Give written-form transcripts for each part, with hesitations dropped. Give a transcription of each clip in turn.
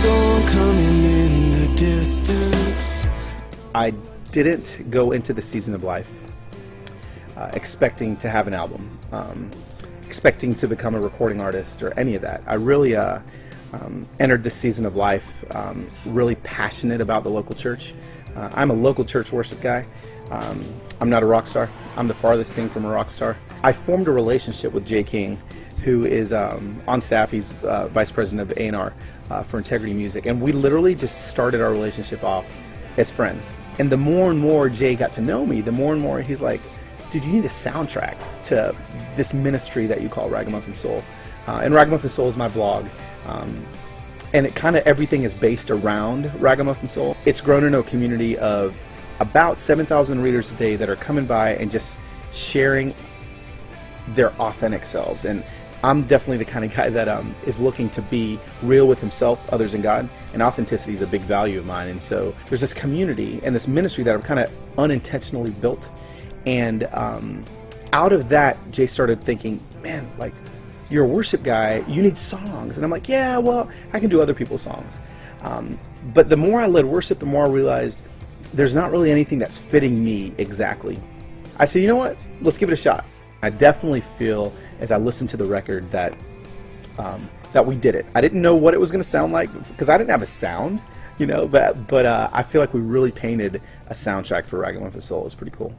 storm coming in the distance. I didn't go into the season of life expecting to have an album, expecting to become a recording artist or any of that. I really entered this season of life really passionate about the local church. I'm a local church worship guy. I'm not a rock star. I'm the farthest thing from a rock star. I formed a relationship with Jay King, who is on staff. He's vice president of A&R for Integrity Music, and we literally just started our relationship off as friends. And the more and more Jay got to know me, the more and more he's like, dude, you need a soundtrack to this ministry that you call Ragamuffin Soul. And Ragamuffin Soul is my blog. And it kind of everything is based around Ragamuffin Soul. It's grown into a community of about 7,000 readers a day that are coming by and just sharing their authentic selves. And I'm definitely the kind of guy that is looking to be real with himself, others, and God. And authenticity is a big value of mine. And so there's this community and this ministry that I've kind of unintentionally built. And out of that, Jay started thinking, man, like, you're a worship guy, you need songs. And I'm like, yeah, well, I can do other people's songs. But the more I led worship, the more I realized there's not really anything that's fitting me exactly. I said, you know what, let's give it a shot. I definitely feel, as I listened to the record, that that we did it. I didn't know what it was going to sound like, because I didn't have a sound, you know, but I feel like we really painted a soundtrack for Ragamuffin Soul. It was pretty cool.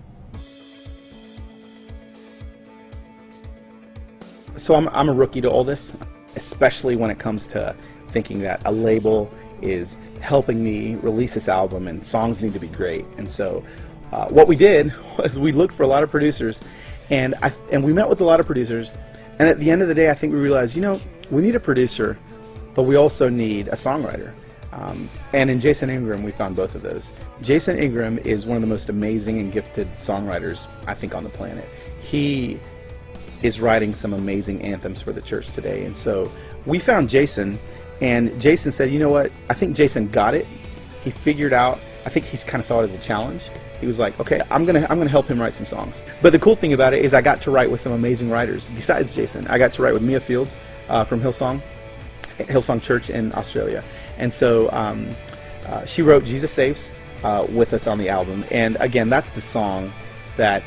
So I'm a rookie to all this, especially when it comes to thinking that a label is helping me release this album and songs need to be great. And so what we did was we looked for a lot of producers, and we met with a lot of producers, and at the end of the day I think we realized, you know, we need a producer, but we also need a songwriter. And in Jason Ingram we found both of those. Jason Ingram is one of the most amazing and gifted songwriters I think on the planet. He is writing some amazing anthems for the church today. And so we found Jason, and Jason said, you know what, I think Jason got it. He figured out, I think he's kind of saw it as a challenge. He was like, okay, I'm gonna help him write some songs. But the cool thing about it is I got to write with some amazing writers besides Jason. I got to write with Mia Fields from Hillsong Church in Australia. And so she wrote Jesus Saves with us on the album. And again, that's the song that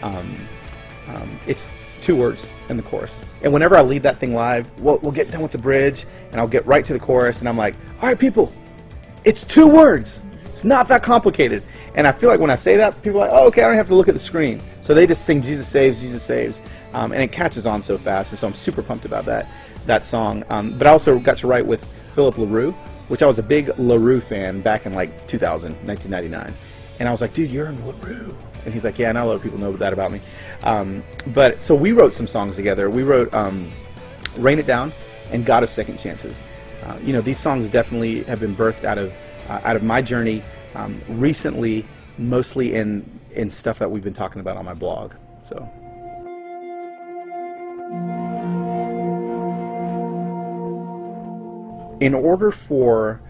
it's 2 words in the chorus. And whenever I lead that thing live, we'll get done with the bridge and I'll get right to the chorus and I'm like, all right, people, it's 2 words. It's not that complicated. And I feel like when I say that, people are like, oh, okay, I don't have to look at the screen. So they just sing Jesus Saves, Jesus Saves. And it catches on so fast. And so I'm super pumped about that song. But I also got to write with Philip LaRue, which I was a big LaRue fan back in like 1999. And I was like, dude, you're in LaRue. And he's like, yeah, not a lot of people know that about me. But so we wrote some songs together. We wrote Rain It Down and God of Second Chances. You know, these songs definitely have been birthed out of my journey recently, mostly in stuff that we've been talking about on my blog. So. In order for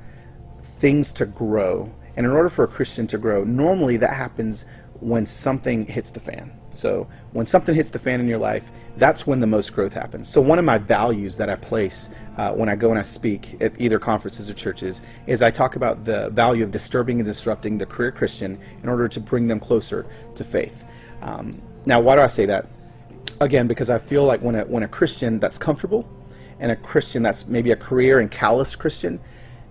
things to grow, and in order for a Christian to grow, normally that happens when something hits the fan. So when something hits the fan in your life, that's when the most growth happens. So one of my values that I place when I go and I speak at either conferences or churches is I talk about the value of disturbing and disrupting the career Christian in order to bring them closer to faith. Now, why do I say that? Again, because I feel like when a Christian that's comfortable and a Christian that's maybe a career and callous Christian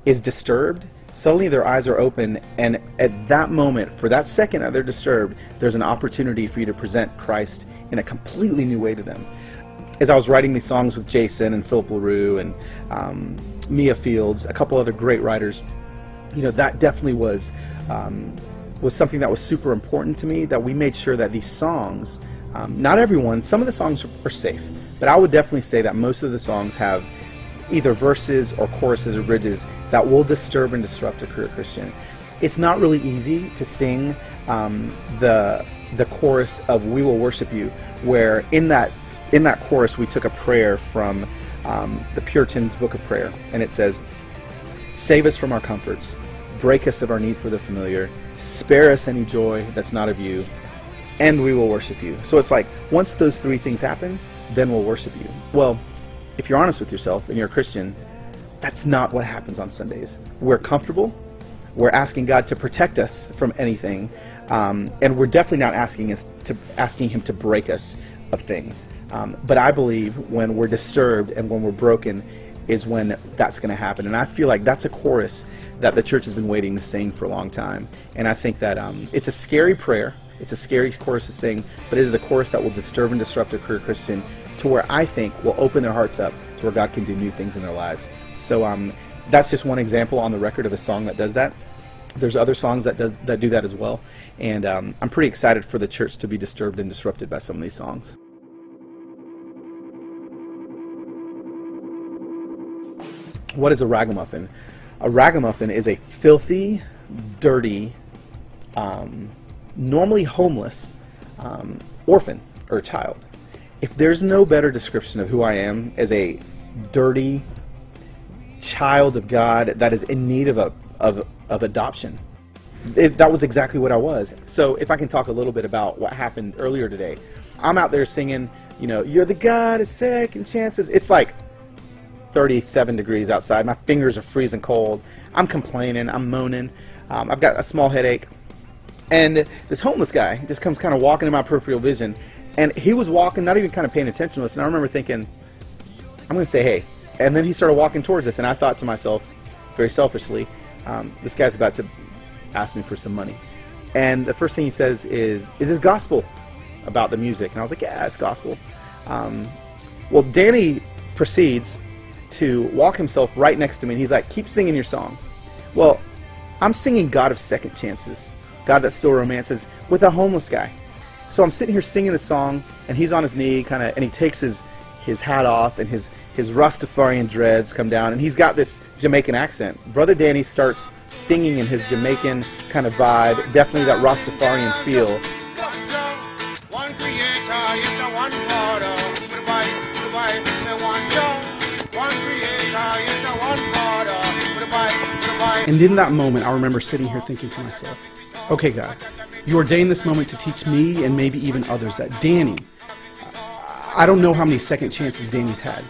is disturbed, suddenly their eyes are open, and at that moment, for that second that they're disturbed, there's an opportunity for you to present Christ in a completely new way to them. As I was writing these songs with Jason and Philip LaRue and Mia Fields, a couple other great writers, you know, that definitely was something that was super important to me, that we made sure that these songs, not everyone, some of the songs are safe, but I would definitely say that most of the songs have either verses or choruses or bridges that will disturb and disrupt a career Christian. It's not really easy to sing the chorus of "We Will Worship You," where in that chorus we took a prayer from the Puritans' Book of Prayer, and it says, "Save us from our comforts, break us of our need for the familiar, spare us any joy that's not of you, and we will worship you." So it's like, once those 3 things happen, then we'll worship you. Well, if you're honest with yourself and you're a Christian, That's not what happens on Sundays. We're comfortable. We're asking God to protect us from anything, and we're definitely not asking Him to break us of things. But I believe when we're disturbed and when we're broken is when that's going to happen. And I feel like that's a chorus that the church has been waiting to sing for a long time. And I think that it's a scary prayer. It's a scary chorus to sing, but it is a chorus that will disturb and disrupt a career Christian to where I think will open their hearts up to where God can do new things in their lives. So that's just one example on the record of a song that does that. There's other songs that do that as well. And I'm pretty excited for the church to be disturbed and disrupted by some of these songs. What is a ragamuffin? A ragamuffin is a filthy, dirty, normally homeless orphan or child. If there's no better description of who I am as a dirty child of God that is in need of adoption, that was exactly what I was. So if I can talk a little bit about what happened earlier today. I'm out there singing, you're the God of second chances. It's like 37 degrees outside. My fingers are freezing cold. I'm complaining. I'm moaning. I've got a small headache. And this homeless guy just comes kind of walking in my peripheral vision. And he was walking, not even kind of paying attention to us. And I remember thinking, I'm going to say hey. And then he started walking towards us. And I thought to myself, very selfishly, this guy's about to ask me for some money. And the first thing he says is this gospel about the music? And I was like, yeah, it's gospel. Well, Danny proceeds to walk himself right next to me, and he's like, keep singing your song. Well, I'm singing God of second chances, God that still romances, with a homeless guy. So I'm sitting here singing the song, and he's on his knee, and he takes his hat off, and his Rastafarian dreads come down, and he's got this Jamaican accent. Brother Danny starts singing in his Jamaican kind of vibe, definitely that Rastafarian feel. One creator, yes, one father. One creator, yes, one father. And in that moment, I remember sitting here thinking to myself, okay, God, you ordained this moment to teach me and maybe even others that Danny, I don't know how many second chances Danny's had.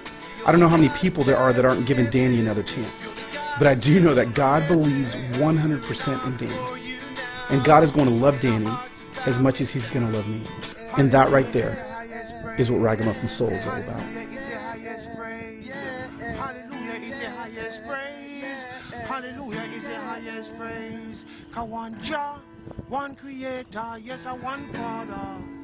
I don't know how many people there are that aren't giving Danny another chance. But I do know that God believes 100% in Danny. And God is going to love Danny as much as he's going to love me. And that right there is what Ragamuffin Soul is all about. Hallelujah is the highest praise. One Jah, one creator, yes, one Father.